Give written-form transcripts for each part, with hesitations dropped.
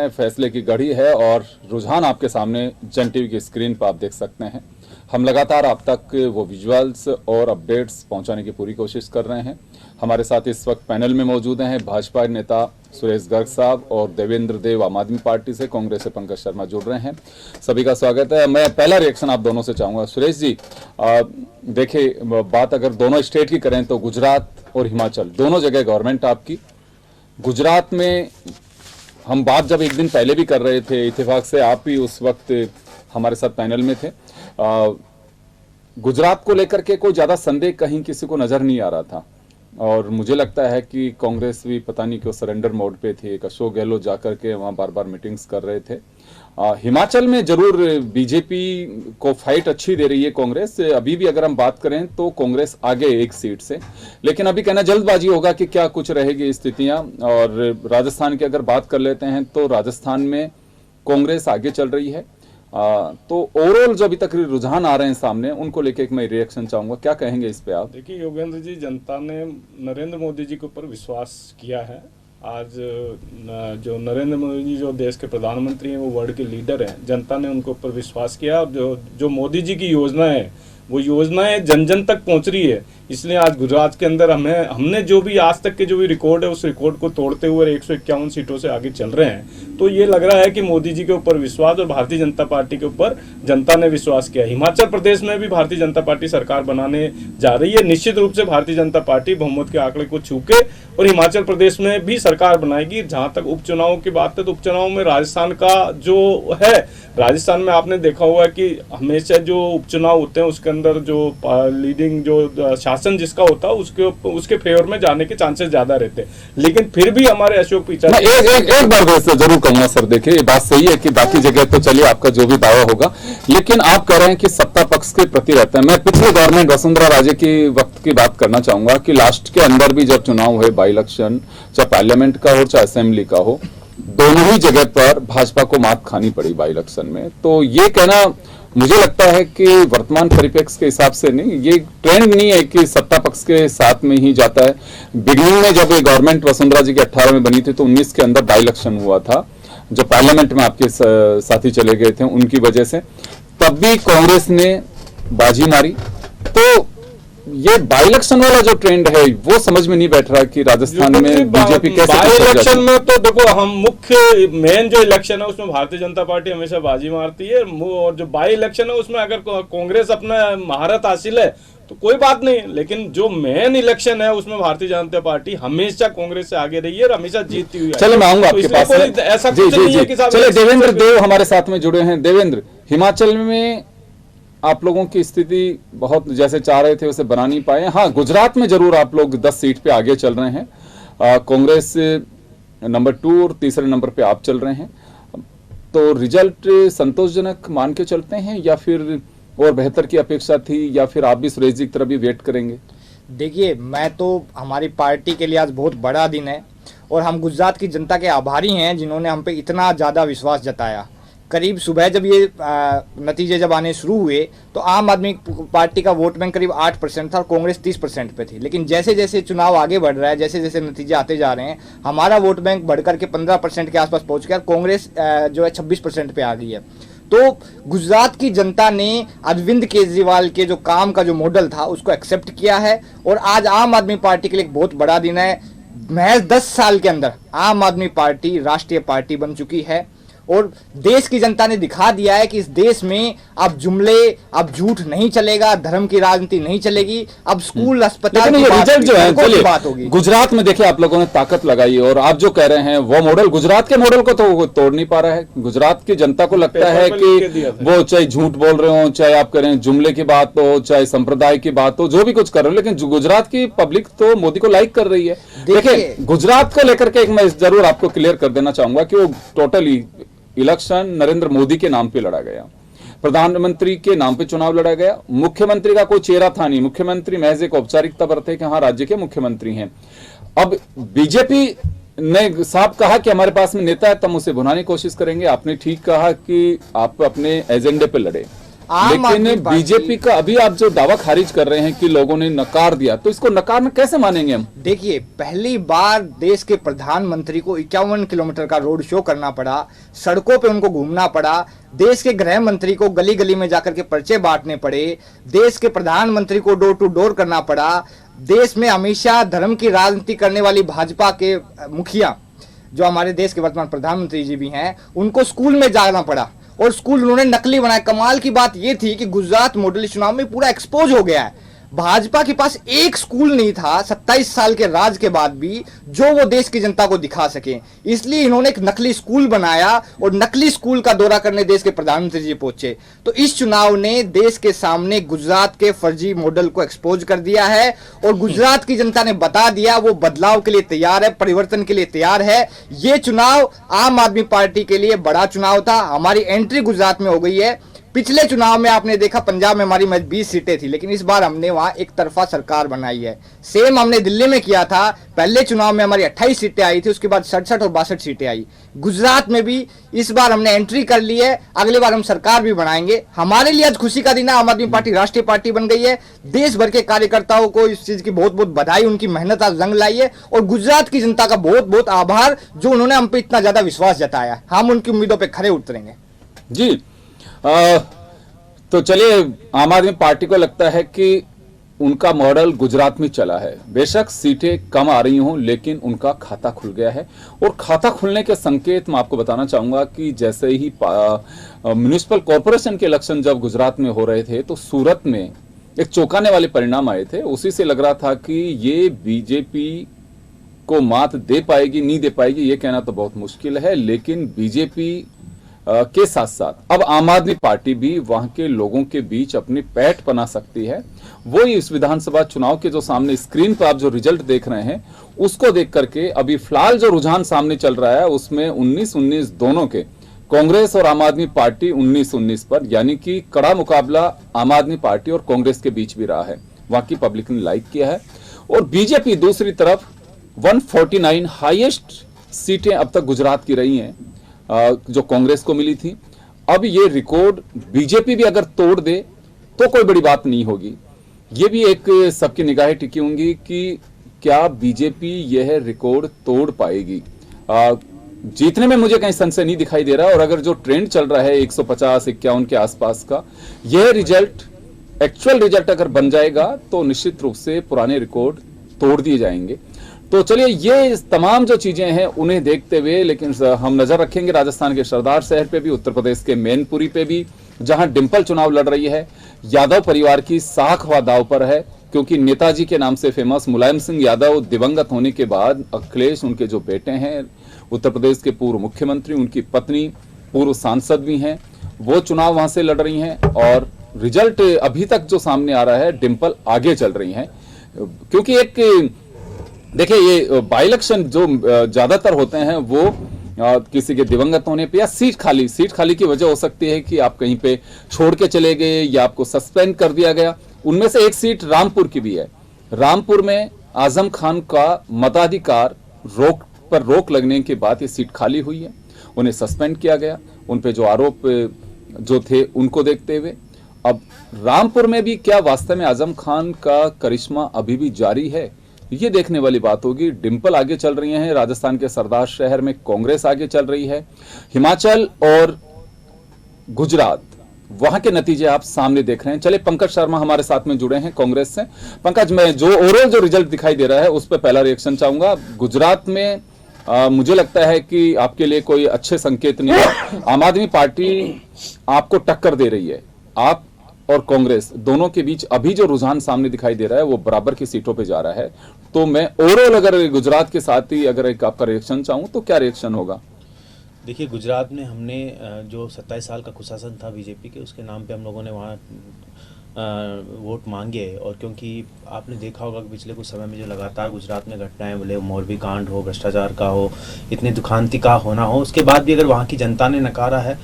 फैसले की घड़ी है और रुझान आपके सामने जन टीवी की स्क्रीन पर आप देख सकते हैं। हम लगातार आप तक वो विजुअल्स और अपडेट्स पहुंचाने की पूरी कोशिश कर रहे हैं। हमारे साथ इस वक्त पैनल में मौजूद हैं भाजपा नेता सुरेश गर्ग साहब और देवेंद्र देव आम आदमी पार्टी से, कांग्रेस से पंकज शर्मा जुड़ रहे हैं। सभी का स्वागत है। मैं पहला रिएक्शन आप दोनों से चाहूंगा। सुरेश जी, देखिए, बात अगर दोनों स्टेट की करें तो गुजरात और हिमाचल दोनों जगह गवर्नमेंट आपकी। गुजरात में हम बात जब एक दिन पहले भी कर रहे थे, इत्तेफाक से आप भी उस वक्त हमारे साथ पैनल में थे। गुजरात को लेकर के कोई ज्यादा संदेह कहीं किसी को नजर नहीं आ रहा था और मुझे लगता है कि कांग्रेस भी पता नहीं क्यों सरेंडर मोड पे थी। एक अशोक गहलोत जाकर के वहां बार बार मीटिंग्स कर रहे थे। हिमाचल में जरूर बीजेपी को फाइट अच्छी दे रही है कांग्रेस। अभी भी अगर हम बात करें तो कांग्रेस आगे एक सीट से, लेकिन अभी कहना जल्दबाजी होगा कि क्या कुछ रहेगी स्थितियां। और राजस्थान की अगर बात कर लेते हैं तो राजस्थान में कांग्रेस आगे चल रही है। तो ओवरऑल जो अभी तक रुझान आ रहे हैं सामने, उनको लेके एक मैं रिएक्शन चाहूंगा। क्या कहेंगे इस पे आप? देखिए योगेंद्र जी, जनता ने नरेंद्र मोदी जी के ऊपर विश्वास किया है। आज जो नरेंद्र मोदी जी जो देश के प्रधानमंत्री हैं, वो वर्ल्ड के लीडर हैं। जनता ने उनके ऊपर विश्वास किया और जो मोदी जी की योजना है वो योजनाएं जन जन तक पहुंच रही है। इसलिए आज गुजरात के अंदर हमने जो भी आज तक के जो भी रिकॉर्ड है उस रिकॉर्ड को तोड़ते हुए 151 सीटों से आगे चल रहे हैं। तो ये लग रहा है कि मोदी जी के ऊपर विश्वास और भारतीय जनता पार्टी के ऊपर जनता ने विश्वास किया। हिमाचल प्रदेश में भी भारतीय जनता पार्टी सरकार बनाने जा रही है। निश्चित रूप से भारतीय जनता पार्टी बहुमत के आंकड़े को छू के और हिमाचल प्रदेश में भी सरकार बनाएगी। जहां तक उपचुनाव की बात है तो उपचुनाव में राजस्थान का जो है, राजस्थान में आपने देखा हुआ है कि हमेशा जो उपचुनाव होते हैं उसके अंदर जो लीडिंग जो शासन जिसका होता है उसके फेवर में जाने के चांसेस ज्यादा रहते हैं। लेकिन फिर भी हमारे अशोक पिचाई एक बार वैसे जरूर कहूंगा सर, देखिए ये बात सही है कि बाकी जगह तो चलिए आपका जो भी दावा होगा, लेकिन आप कह रहे हैं कि सत्ता पक्ष के प्रति रहते हैं। मैं पिछले गवर्नमेंट वसुंधरा राजे के वक्त की बात करना चाहूंगा कि लास्ट के अंदर भी जब चुनाव हुए, बाई इलेक्शन, चाहे पार्लियामेंट का हो चाहे असेंबली का हो, दोनों ही जगह पर भाजपा को मात खानी पड़ी बाई इलेक्शन में। तो ये कहना मुझे लगता है कि वर्तमान परिप्रेक्ष्य के हिसाब से नहीं, ये ट्रेंड नहीं है कि सत्ता पक्ष के साथ में ही जाता है। बिगिनिंग में जब ये गवर्नमेंट वसुंधरा जी के 18 में बनी थी तो 19 के अंदर बाई इलेक्शन हुआ था, जो पार्लियामेंट में आपके साथी चले गए थे उनकी वजह से, तब भी कांग्रेस ने बाजी मारी। तो ये बाई इलेक्शन वाला जो ट्रेंड है वो समझ में नहीं बैठ रहा कि राजस्थान में बीजेपी कैसे बाई इलेक्शन में तो देखो, हम मुख्य मेन जो इलेक्शन है उसमें भारतीय जनता पार्टी हमेशा बाजी मारती है। और जो बाई इलेक्शन है उसमें अगर कांग्रेस अपना महारत हासिल है तो कोई बात नहीं, लेकिन जो मेन इलेक्शन है उसमें भारतीय जनता पार्टी हमेशा कांग्रेस से आगे रही है और हमेशा जीतती हुई है। चलो मैं आऊंगा आपके पास। ऐसा कुछ नहीं है कि चलिए देवेंद्र देव हमारे साथ में जुड़े हैं। देवेंद्र, हिमाचल में आप लोगों की स्थिति बहुत जैसे चाह रहे थे उसे बना नहीं पाए। हाँ, गुजरात में जरूर आप लोग 10 सीट पे आगे चल रहे हैं। कांग्रेस नंबर 2 और तीसरे नंबर पे आप चल रहे हैं। तो रिजल्ट संतोषजनक मान के चलते हैं या फिर और बेहतर की अपेक्षा थी, या फिर आप भी सुरेश जी की तरह भी वेट करेंगे? देखिए, मैं तो हमारी पार्टी के लिए आज बहुत बड़ा दिन है और हम गुजरात की जनता के आभारी हैं जिन्होंने हम पे इतना ज़्यादा विश्वास जताया। करीब सुबह जब ये नतीजे जब आने शुरू हुए तो आम आदमी पार्टी का वोट बैंक करीब 8% था और कांग्रेस 30% पे थी। लेकिन जैसे जैसे चुनाव आगे बढ़ रहा है, जैसे जैसे नतीजे आते जा रहे हैं, हमारा वोट बैंक बढ़कर के 15% के आसपास पहुंच गया। कांग्रेस जो है 26% पे आ गई है। तो गुजरात की जनता ने अरविंद केजरीवाल के जो काम का जो मॉडल था उसको एक्सेप्ट किया है और आज आम आदमी पार्टी के लिए एक बहुत बड़ा दिन है। महज 10 साल के अंदर आम आदमी पार्टी राष्ट्रीय पार्टी बन चुकी है और देश की जनता ने दिखा दिया है कि इस देश में अब जुमले, अब झूठ नहीं चलेगा, धर्म की राजनीति नहीं चलेगी, अब स्कूल अस्पताल की रिजल्ट जो है कोई बात होगी। गुजरात में देखिए आप लोगों ने ताकत लगाई और आप जो कह रहे हैं वो मॉडल गुजरात के मॉडल को तो तोड़ नहीं पा रहा है। गुजरात की जनता को लगता है कि वो चाहे झूठ बोल रहे हो, चाहे आप करें जुमले की बात हो, चाहे संप्रदाय की बात हो, जो भी कुछ कर रहे हो, लेकिन गुजरात की पब्लिक तो मोदी को लाइक कर रही है। देखिए, गुजरात को लेकर के एक मैं जरूर आपको क्लियर कर देना चाहूंगा कि वो टोटली इलेक्शन नरेंद्र मोदी के नाम पे लड़ा गया, प्रधानमंत्री के नाम पे चुनाव लड़ा गया। मुख्यमंत्री का कोई चेहरा था नहीं, मुख्यमंत्री महज एक औपचारिकता बरते कि हाँ राज्य के मुख्यमंत्री हैं। अब बीजेपी ने साफ कहा कि हमारे पास में नेता है, तब उसे भुनाने की कोशिश करेंगे। आपने ठीक कहा कि आप अपने एजेंडे पे लड़े, आम आदमी लेकिन पार्टी- बीजेपी का अभी आप जो दावा खारिज कर रहे हैं कि लोगों ने नकार दिया, तो इसको नकार कैसे मानेंगे हम? देखिए, पहली बार देश के प्रधानमंत्री को 51 किलोमीटर का रोड शो करना पड़ा, सड़कों पे उनको घूमना पड़ा, देश के गृह मंत्री को गली गली में जाकर के पर्चे बांटने पड़े, देश के प्रधानमंत्री को डोर टू डोर करना पड़ा, देश में हमेशा धर्म की राजनीति करने वाली भाजपा के मुखिया जो हमारे देश के वर्तमान प्रधानमंत्री जी भी हैं, उनको स्कूल में जाना पड़ा और स्कूल उन्होंने नकली बनाया। कमाल की बात यह थी कि गुजरात मॉडल चुनाव में पूरा एक्सपोज हो गया है। भाजपा के पास एक स्कूल नहीं था 27 साल के राज के बाद भी जो वो देश की जनता को दिखा सके, इसलिए इन्होंने एक नकली स्कूल बनाया और नकली स्कूल का दौरा करने देश के प्रधानमंत्री जी पहुंचे। तो इस चुनाव ने देश के सामने गुजरात के फर्जी मॉडल को एक्सपोज कर दिया है और गुजरात की जनता ने बता दिया वो बदलाव के लिए तैयार है, परिवर्तन के लिए तैयार है। ये चुनाव आम आदमी पार्टी के लिए बड़ा चुनाव था। हमारी एंट्री गुजरात में हो गई है। पिछले चुनाव में आपने देखा पंजाब में हमारी 20 सीटें थी, लेकिन इस बार हमने वहां एक तरफा सरकार बनाई है। सेम हमने दिल्ली में किया था। पहले चुनाव में हमारी 28 सीटें आई थी, उसके बाद 67 और 62 सीटें आई। गुजरात में भी इस बार हमने एंट्री कर ली है, अगली बार हम सरकार भी बनाएंगे। हमारे लिए आज खुशी का दिन है, आम आदमी पार्टी राष्ट्रीय पार्टी बन गई है। देश भर के कार्यकर्ताओं को इस चीज की बहुत बहुत बधाई, उनकी मेहनत आज रंग लाई है और गुजरात की जनता का बहुत बहुत आभार जो उन्होंने हम पे इतना ज्यादा विश्वास जताया। हम उनकी उम्मीदों पर खरे उतरेंगे। जी तो चलिए, आम आदमी पार्टी को लगता है कि उनका मॉडल गुजरात में चला है। बेशक सीटें कम आ रही हों, लेकिन उनका खाता खुल गया है। और खाता खुलने के संकेत मैं आपको बताना चाहूंगा कि जैसे ही म्युनिसिपल कॉरपोरेशन के इलेक्शन जब गुजरात में हो रहे थे, तो सूरत में एक चौंकाने वाले परिणाम आए थे। उसी से लग रहा था कि ये बीजेपी को मात दे पाएगी, नहीं दे पाएगी, ये कहना तो बहुत मुश्किल है। लेकिन बीजेपी के साथ साथ अब आम आदमी पार्टी भी वहां के लोगों के बीच अपनी पैठ बना सकती है। वो इस विधानसभा चुनाव के जो सामने स्क्रीन पर आप जो रिजल्ट देख रहे हैं, उसको देख करके अभी फिलहाल जो रुझान सामने चल रहा है, उसमें 19-19 दोनों के, कांग्रेस और आम आदमी पार्टी 19-19 पर, यानी कि कड़ा मुकाबला आम आदमी पार्टी और कांग्रेस के बीच भी रहा है। वहां की पब्लिक ने लाइक किया है। और बीजेपी दूसरी तरफ 149 हाईएस्ट सीटें अब तक गुजरात की रही हैं जो कांग्रेस को मिली थी। अब ये रिकॉर्ड बीजेपी भी अगर तोड़ दे तो कोई बड़ी बात नहीं होगी। ये भी एक सबकी निगाहें टिकी होंगी कि क्या बीजेपी यह रिकॉर्ड तोड़ पाएगी। जीतने में मुझे कहीं संशय नहीं दिखाई दे रहा। और अगर जो ट्रेंड चल रहा है 150-51 के आसपास का, यह रिजल्ट, एक्चुअल रिजल्ट अगर बन जाएगा तो निश्चित रूप से पुराने रिकॉर्ड तोड़ दिए जाएंगे। तो चलिए, ये तमाम जो चीजें हैं उन्हें देखते हुए, लेकिन हम नजर रखेंगे राजस्थान के सरदार शहर पे भी, उत्तर प्रदेश के मैनपुरी पे भी, जहां डिंपल चुनाव लड़ रही है। यादव परिवार की साख व दाव पर है, क्योंकि नेताजी के नाम से फेमस मुलायम सिंह यादव दिवंगत होने के बाद अखिलेश, उनके जो बेटे हैं, उत्तर प्रदेश के पूर्व मुख्यमंत्री, उनकी पत्नी पूर्व सांसद भी हैं, वो चुनाव वहां से लड़ रही हैं। और रिजल्ट अभी तक जो सामने आ रहा है, डिंपल आगे चल रही हैं। क्योंकि एक देखिए, ये बाई इलेक्शन जो ज्यादातर होते हैं वो किसी के दिवंगत होने पे या सीट खाली की वजह हो सकती है कि आप कहीं पे छोड़ के चले गए या आपको सस्पेंड कर दिया गया। उनमें से एक सीट रामपुर की भी है। रामपुर में आजम खान का मताधिकार रोक लगने के बाद ये सीट खाली हुई है, उन्हें सस्पेंड किया गया। उन पे जो आरोप जो थे उनको देखते हुए अब रामपुर में भी क्या वास्तव में आजम खान का करिश्मा अभी भी जारी है, ये देखने वाली बात होगी। डिंपल आगे चल रही हैं राजस्थान के सरदार शहर में, कांग्रेस आगे चल रही है। हिमाचल और गुजरात, वहां के नतीजे आप सामने देख रहे हैं। चलिए, पंकज शर्मा हमारे साथ में जुड़े हैं कांग्रेस से। पंकज, मैं जो ओवरऑल जो रिजल्ट दिखाई दे रहा है उस पर पहला रिएक्शन चाहूंगा। गुजरात में मुझे लगता है कि आपके लिए कोई अच्छे संकेत नहीं है। आम आदमी पार्टी आपको टक्कर दे रही है। आप और कांग्रेस दोनों के बीच अभी जो रुझान सामने दिखाई दे रहा है वो बराबर की सीटों पे जा रहा है। तो मैं ओवरऑल अगर गुजरात के साथ ही अगर एक आपका रिएक्शन चाहूं तो क्या रिएक्शन होगा? देखिए, गुजरात में हमने जो 27 साल का कुशासन था बीजेपी के, उसके नाम पे हम लोगों ने वहाँ वोट मांगे। और क्योंकि आपने देखा होगा कि पिछले कुछ समय में जो लगातार गुजरात में घटनाएं, बोले मोरबी कांड हो, भ्रष्टाचार का हो, इतनी दुखांति का होना हो, उसके बाद भी अगर वहाँ की जनता ने नकारा है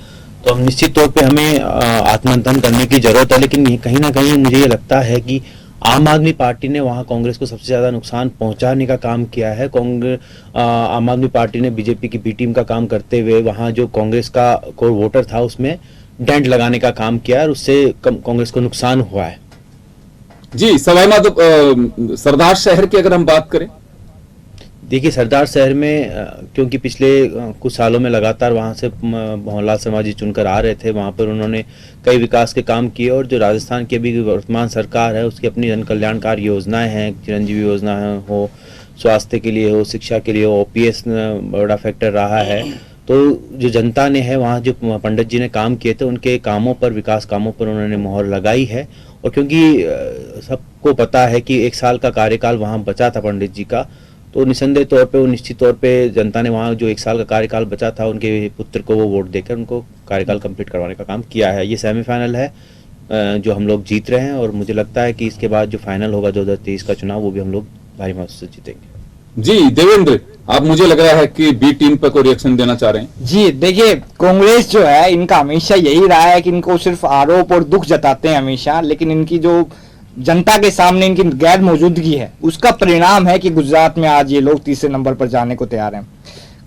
तो हम निश्चित तौर पे हमें आत्ममंथन करने की जरूरत है। लेकिन कहीं ना कहीं मुझे ये लगता है कि आम आदमी पार्टी ने वहाँ कांग्रेस को सबसे ज़्यादा नुकसान पहुंचाने का काम किया है। आम आदमी पार्टी ने बीजेपी की बी टीम का काम करते हुए वहाँ जो कांग्रेस का कोर वोटर था उसमें डेंट लगाने का काम किया और उससे कांग्रेस को नुकसान हुआ है। जी सवाई माधो सरदार शहर की अगर हम बात करें, देखिए सरदार शहर में क्योंकि पिछले कुछ सालों में लगातार वहाँ से मोहनलाल शर्मा जी चुनकर आ रहे थे, वहाँ पर उन्होंने कई विकास के काम किए और जो राजस्थान की अभी वर्तमान सरकार है उसकी अपनी जन कल्याणकारी योजनाएं हैं, चिरंजीवी योजना हो, स्वास्थ्य के लिए हो, शिक्षा के लिए हो, ओपीएस बड़ा फैक्टर रहा है। तो जो जनता ने है वहाँ जो पंडित जी ने काम किए थे उनके कामों पर, विकास कामों पर उन्होंने मोहर लगाई है। और क्योंकि सबको पता है कि 1 साल का कार्यकाल वहाँ बचा था पंडित जी का, तो निसंदेह तौर पे, निश्चित तौर पे जनता ने वहाँ जो 1 साल का कार्यकाल बचा था उनके पुत्र को वो वोट देकर उनको कार्यकाल कंप्लीट करवाने का काम किया है। ये सेमीफाइनल है जो हम लोग जीत रहे हैं और मुझे लगता है कि इसके बाद जो फाइनल होगा 2023 का चुनाव वो भी हम लोग भारी मत से जीतेंगे। जी देवेंद्र, आप मुझे लग रहा है कि बी टीम पर कोई रिएक्शन देना चाह रहे हैं। जी देखिए, कांग्रेस जो है इनका हमेशा यही रहा है कि इनको सिर्फ आरोप और दुख जताते हैं हमेशा, लेकिन इनकी जो जनता के सामने इनकी गैर मौजूदगी है उसका परिणाम है कि गुजरात में आज ये लोग तीसरे नंबर पर जाने को तैयार हैं।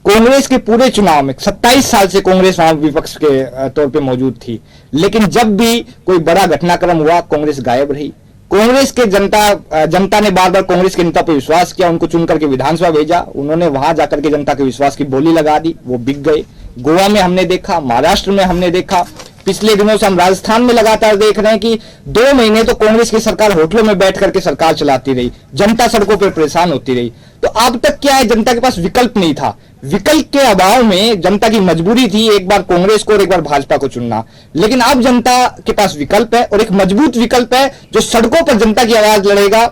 कांग्रेस के पूरे चुनाव में 27 साल से कांग्रेस वहां विपक्ष के तौर पे मौजूद थी, लेकिन जब भी कोई बड़ा घटनाक्रम हुआ कांग्रेस गायब रही। कांग्रेस के जनता ने बार बार कांग्रेस के नेता पर विश्वास किया, उनको चुन करके विधानसभा भेजा, उन्होंने वहां जाकर के जनता के विश्वास की बोली लगा दी, वो बिक गए। गोवा में हमने देखा, महाराष्ट्र में हमने देखा, पिछले दिनों से हम राजस्थान में लगातार देख रहे हैं कि 2 महीने तो कांग्रेस की सरकार होटलों में बैठ करके सरकार चलाती रही, जनता सड़कों पर परेशान होती रही। तो अब तक क्या है, जनता के पास विकल्प नहीं था। विकल्प के अभाव में जनता की मजबूरी थी एक बार कांग्रेस को और एक बार भाजपा को चुनना, लेकिन अब जनता के पास विकल्प है और एक मजबूत विकल्प है जो सड़कों पर जनता की आवाज लड़ेगा,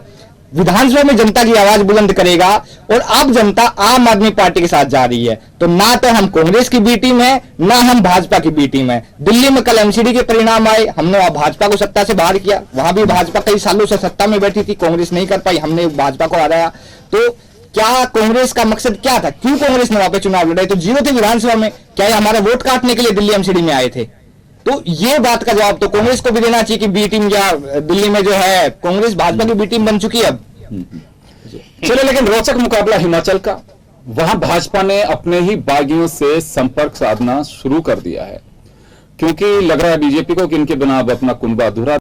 विधानसभा में जनता की आवाज बुलंद करेगा। और अब जनता आम आदमी पार्टी के साथ जा रही है, तो ना तो हम कांग्रेस की बी टीम है ना हम भाजपा की बी टीम है। दिल्ली में कल एमसीडी के परिणाम आए, हमने वहां भाजपा को सत्ता से बाहर किया, वहां भी भाजपा कई सालों से सत्ता में बैठी थी, कांग्रेस नहीं कर पाई, हमने भाजपा को हराया। तो क्या कांग्रेस का मकसद क्या था, क्यों कांग्रेस ने वहां पे चुनाव लड़े? तो जीरो थे विधानसभा में, क्या ये हमारा वोट काटने के लिए दिल्ली एमसीडी में आए थे? तो ये बात का जवाब तो कांग्रेस को भी देना चाहिए कि बी टीम या दिल्ली में जो है कांग्रेस भाजपा की बी टीम बन चुकी है अब। चलो, लेकिन रोचक मुकाबला हिमाचल का, वहां भाजपा ने अपने ही बागियों से संपर्क साधना शुरू कर दिया है, क्योंकि लग रहा है बीजेपी को कि इनके बिना अब अपना कुनबा अधूरा